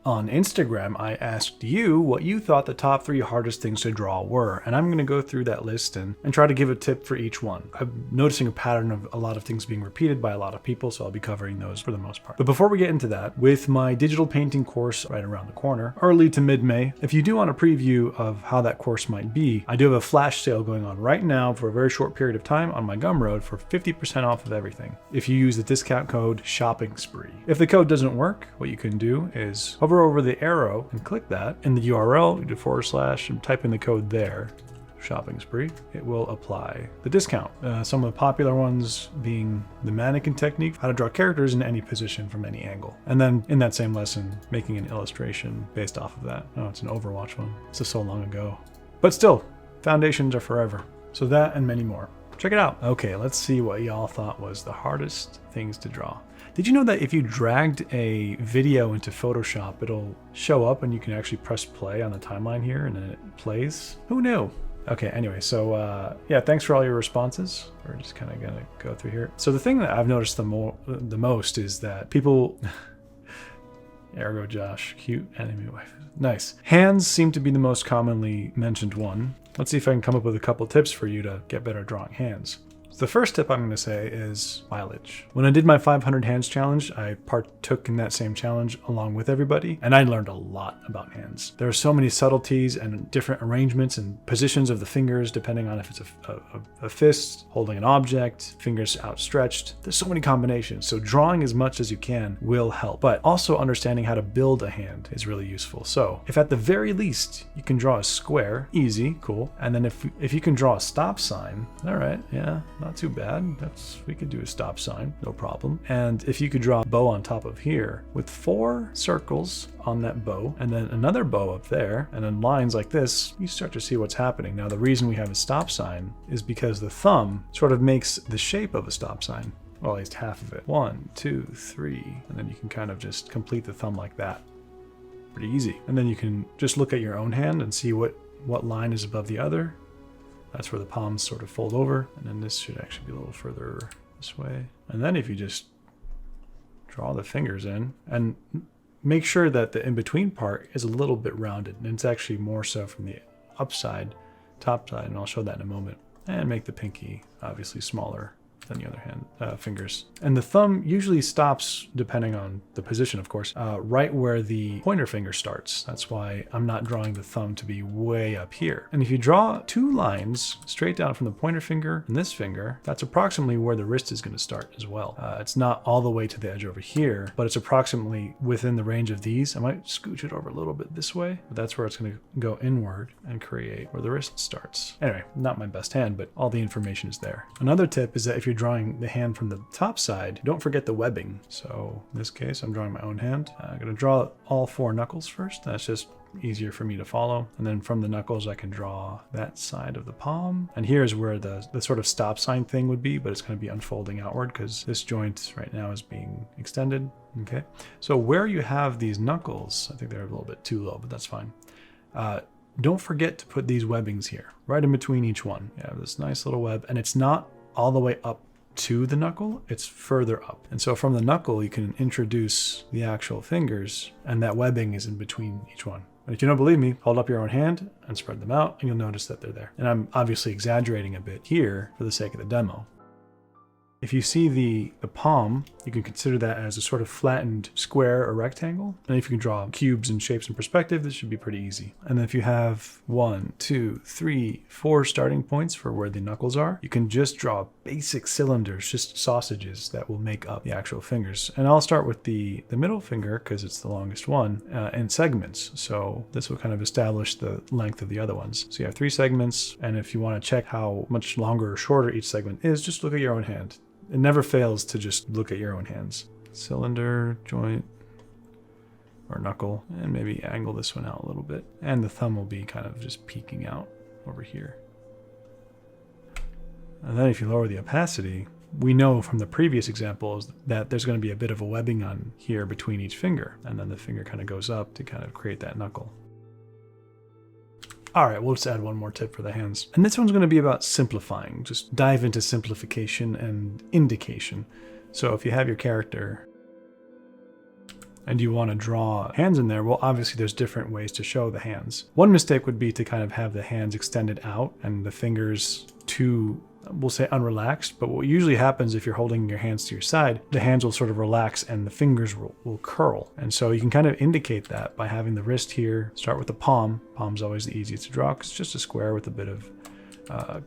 On Instagram, I asked you what you thought the top 3 hardest things to draw were, and I'm going to go through that list and try to give a tip for each one. I'm noticing a pattern of a lot of things being repeated by a lot of people, so I'll be covering those for the most part. But before we get into that, with my digital painting course right around the corner, early to mid-May, if you do want a preview of how that course might be, I do have a flash sale going on right now for a very short period of time on my Gumroad for 50% off of everything if you use the discount code SHOPPINGSPREE. If the code doesn't work, what you can do is hover over the arrow and click that. In the URL, you do / and type in the code there, Shopping Spree. It will apply the discount. Some of the popular ones being the mannequin technique, how to draw characters in any position from any angle. And then in that same lesson, making an illustration based off of that. Oh, it's an Overwatch one. This is so long ago. But still, foundations are forever. So that and many more. Check it out. Okay, let's see what y'all thought was the hardest things to draw. Did you know that if you dragged a video into Photoshop, it'll show up and you can actually press play on the timeline here and then it plays? Who knew? Okay, anyway, so yeah, thanks for all your responses. We're just kind of gonna go through here. So the thing that I've noticed the most is that people, ergo Josh, cute enemy wife. Nice. Hands seem to be the most commonly mentioned one. Let's see if I can come up with a couple tips for you to get better at drawing hands. So the first tip I'm going to say is mileage. When I did my 500 hands challenge, I partook in that same challenge along with everybody, and I learned a lot about hands. There are so many subtleties and different arrangements and positions of the fingers, depending on if it's a fist, holding an object, fingers outstretched. There's so many combinations, so drawing as much as you can will help. But also understanding how to build a hand is really useful. So if at the very least you can draw a square, easy, cool. And then if you can draw a stop sign, all right, yeah, not too bad. We could do a stop sign, no problem. And if you could draw a bow on top of here with 4 circles on that bow and then another bow up there and then lines like this, you start to see what's happening. Now the reason we have a stop sign is because the thumb sort of makes the shape of a stop sign. Well, at least half of it. 1, 2, 3, and then you can kind of just complete the thumb like that. Pretty easy. And then you can just look at your own hand and see what line is above the other. That's where the palms sort of fold over, and then this should actually be a little further this way. And then if you just draw the fingers in, and make sure that the in-between part is a little bit rounded, and it's actually more so from the upside, top side, and I'll show that in a moment. And make the pinky obviously smaller than the other hand fingers. And the thumb usually stops, depending on the position, of course, right where the pointer finger starts. That's why I'm not drawing the thumb to be way up here. And if you draw 2 lines straight down from the pointer finger and this finger, that's approximately where the wrist is going to start as well. It's not all the way to the edge over here, but it's approximately within the range of these. I might scooch it over a little bit this way, but that's where it's going to go inward and create where the wrist starts. Anyway, not my best hand, but all the information is there. Another tip is that if you're drawing the hand from the top side, don't forget the webbing. So in this case, I'm drawing my own hand. I'm going to draw all 4 knuckles first. That's just easier for me to follow. And then from the knuckles, I can draw that side of the palm. And here's where the sort of stop sign thing would be, but it's going to be unfolding outward because this joint right now is being extended. Okay. So where you have these knuckles, I think they're a little bit too low, but that's fine. Don't forget to put these webbings here, right in between each one. You have this nice little web, and it's not all the way up to the knuckle, it's further up. And so from the knuckle, you can introduce the actual fingers, and that webbing is in between each one. And if you don't believe me, hold up your own hand and spread them out, and you'll notice that they're there. And I'm obviously exaggerating a bit here for the sake of the demo. If you see the palm, you can consider that as a sort of flattened square or rectangle. And if you can draw cubes and shapes in perspective, this should be pretty easy. And then if you have 1, 2, 3, 4 starting points for where the knuckles are, you can just draw basic cylinders, just sausages that will make up the actual fingers. And I'll start with the middle finger because it's the longest one in segments. So this will kind of establish the length of the other ones. So you have 3 segments. And if you want to check how much longer or shorter each segment is, just look at your own hand. It never fails to just look at your own hands. Cylinder, joint, or knuckle, and maybe angle this one out a little bit. And the thumb will be kind of just peeking out over here. And then if you lower the opacity, we know from the previous examples that there's going to be a bit of a webbing on here between each finger. And then the finger kind of goes up to kind of create that knuckle. All right, we'll just add one more tip for the hands. And this one's going to be about simplifying. Just dive into simplification and indication. So if you have your character and you want to draw hands in there, well, obviously there's different ways to show the hands. One mistake would be to kind of have the hands extended out and the fingers too, we'll say, unrelaxed. But what usually happens if you're holding your hands to your side, the hands will sort of relax and the fingers will curl. And so you can kind of indicate that by having the wrist here. Start with the palm. Palm's always the easiest to draw because it's just a square with a bit of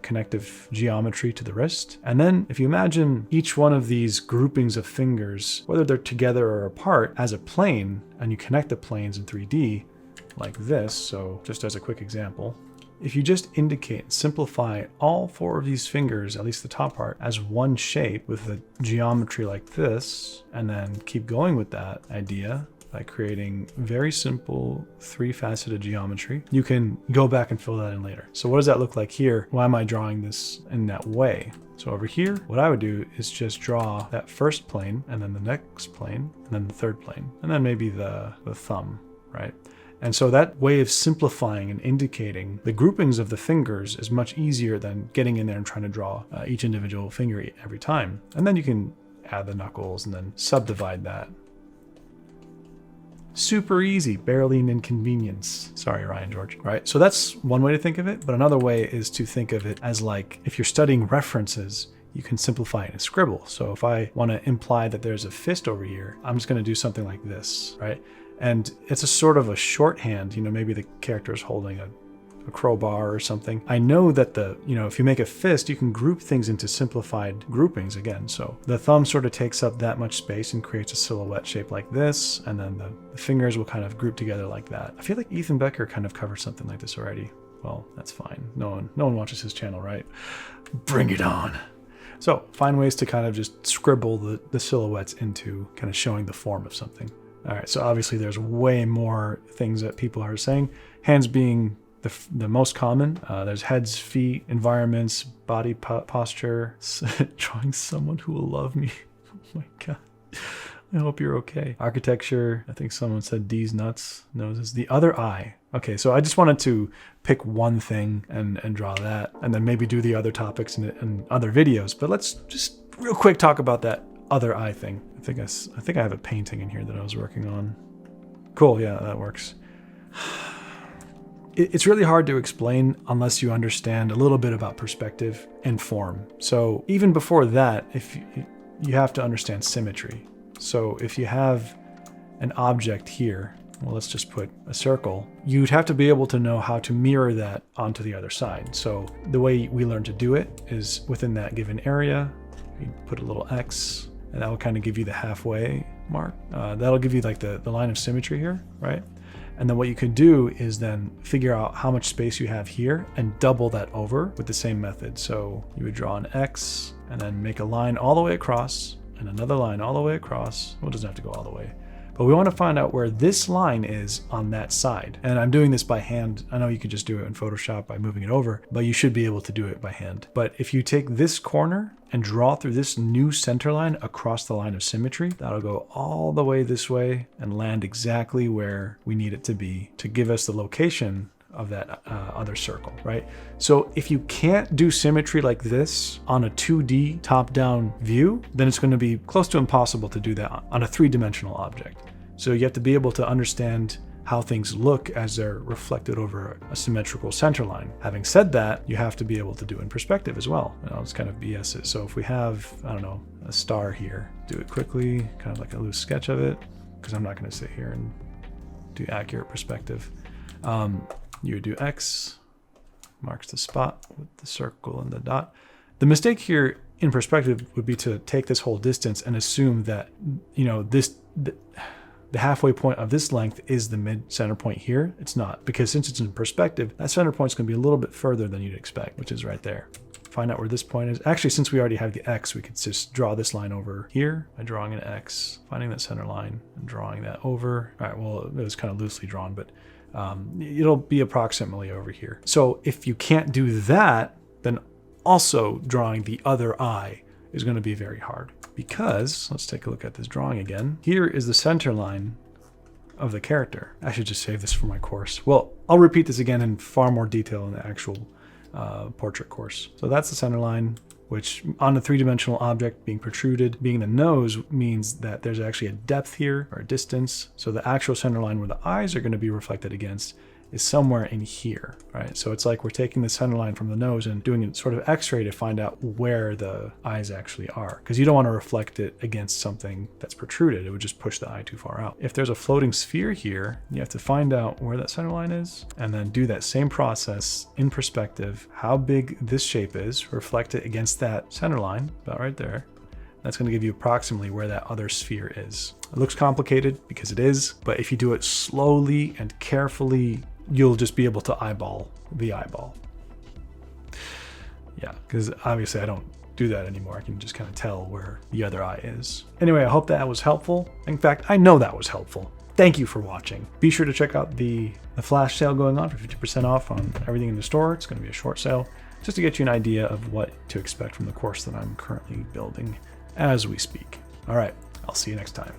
connective geometry to the wrist. And then if you imagine each one of these groupings of fingers, whether they're together or apart, as a plane, and you connect the planes in 3D like this. So just as a quick example, if you just indicate and simplify all 4 of these fingers, at least the top part, as one shape with a geometry like this, and then keep going with that idea by creating very simple 3-faceted geometry, you can go back and fill that in later. So what does that look like here? Why am I drawing this in that way? So over here, what I would do is just draw that first plane, and then the next plane, and then the third plane, and then maybe the thumb, right? And so that way of simplifying and indicating the groupings of the fingers is much easier than getting in there and trying to draw each individual finger every time. And then you can add the knuckles and then subdivide that. Super easy, barely an inconvenience. Sorry, Ryan George. All right, so that's one way to think of it, but another way is to think of it as like, if you're studying references, you can simplify it in Scribble. So if I want to imply that there's a fist over here, I'm just going to do something like this, right? And it's a sort of a shorthand, you know, maybe the character is holding a crowbar or something. I know that if you make a fist, you can group things into simplified groupings again. So the thumb sort of takes up that much space and creates a silhouette shape like this. And then the fingers will kind of group together like that. I feel like Ethan Becker kind of covered something like this already. Well, that's fine. No one watches his channel, right? Bring it on. So find ways to kind of just scribble the silhouettes into kind of showing the form of something. All right, so obviously there's way more things that people are saying. Hands being the most common. There's heads, feet, environments, body posture, drawing someone who will love me. Oh my God. I hope you're okay. Architecture. I think someone said D's nuts. Noses. The other eye. Okay, so I just wanted to pick one thing and draw that, and then maybe do the other topics in other videos. But let's just real quick talk about that other eye thing. I think I have a painting in here that I was working on. Cool, yeah, that works. It's really hard to explain unless you understand a little bit about perspective and form. So even before that, if you have to understand symmetry. So if you have an object here, well, let's just put a circle, you'd have to be able to know how to mirror that onto the other side. So the way we learn to do it is within that given area, you put a little X, and that will kind of give you the halfway mark. That'll give you like the line of symmetry here, right? And then what you could do is then figure out how much space you have here and double that over with the same method. So you would draw an X and then make a line all the way across and another line all the way across. Well, it doesn't have to go all the way, but we want to find out where this line is on that side. And I'm doing this by hand. I know you could just do it in Photoshop by moving it over, but you should be able to do it by hand. But if you take this corner and draw through this new center line across the line of symmetry, that'll go all the way this way and land exactly where we need it to be to give us the location of that other circle, right? So if you can't do symmetry like this on a 2D top-down view, then it's going to be close to impossible to do that on a 3-dimensional object. So you have to be able to understand how things look as they're reflected over a symmetrical center line. Having said that, you have to be able to do it in perspective as well. And I'll just kind of BS it. So if we have, I don't know, a star here, do it quickly, kind of like a loose sketch of it, because I'm not going to sit here and do accurate perspective. You would do X, marks the spot with the circle and the dot. The mistake here in perspective would be to take this whole distance and assume that, you know, the halfway point of this length is the mid center point here. It's not, because since it's in perspective, that center point is going to be a little bit further than you'd expect, which is right there. Find out where this point is. Actually, since we already have the X, we could just draw this line over here by drawing an X, finding that center line and drawing that over. All right, well, it was kind of loosely drawn, but it'll be approximately over here. So if you can't do that, then also drawing the other eye is going to be very hard, because let's take a look at this drawing again. Here is the center line of the character. I should just save this for my course. Well, I'll repeat this again in far more detail in the actual portrait course. So that's the center line. which on a three-dimensional object being protruded, being the nose means that there's actually a depth here or a distance. So the actual center line where the eyes are going to be reflected against is somewhere in here, right? So it's like we're taking the center line from the nose and doing a sort of x-ray to find out where the eyes actually are, because you don't want to reflect it against something that's protruded. It would just push the eye too far out. If there's a floating sphere here, you have to find out where that center line is and then do that same process in perspective, how big this shape is, reflect it against that center line, about right there. That's going to give you approximately where that other sphere is. It looks complicated because it is, but if you do it slowly and carefully, you'll just be able to eyeball the eyeball. Yeah, because obviously I don't do that anymore. I can just kind of tell where the other eye is. Anyway, I hope that was helpful. In fact, I know that was helpful. Thank you for watching. Be sure to check out the flash sale going on for 50% off on everything in the store. It's going to be a short sale, just to get you an idea of what to expect from the course that I'm currently building as we speak. All right, I'll see you next time.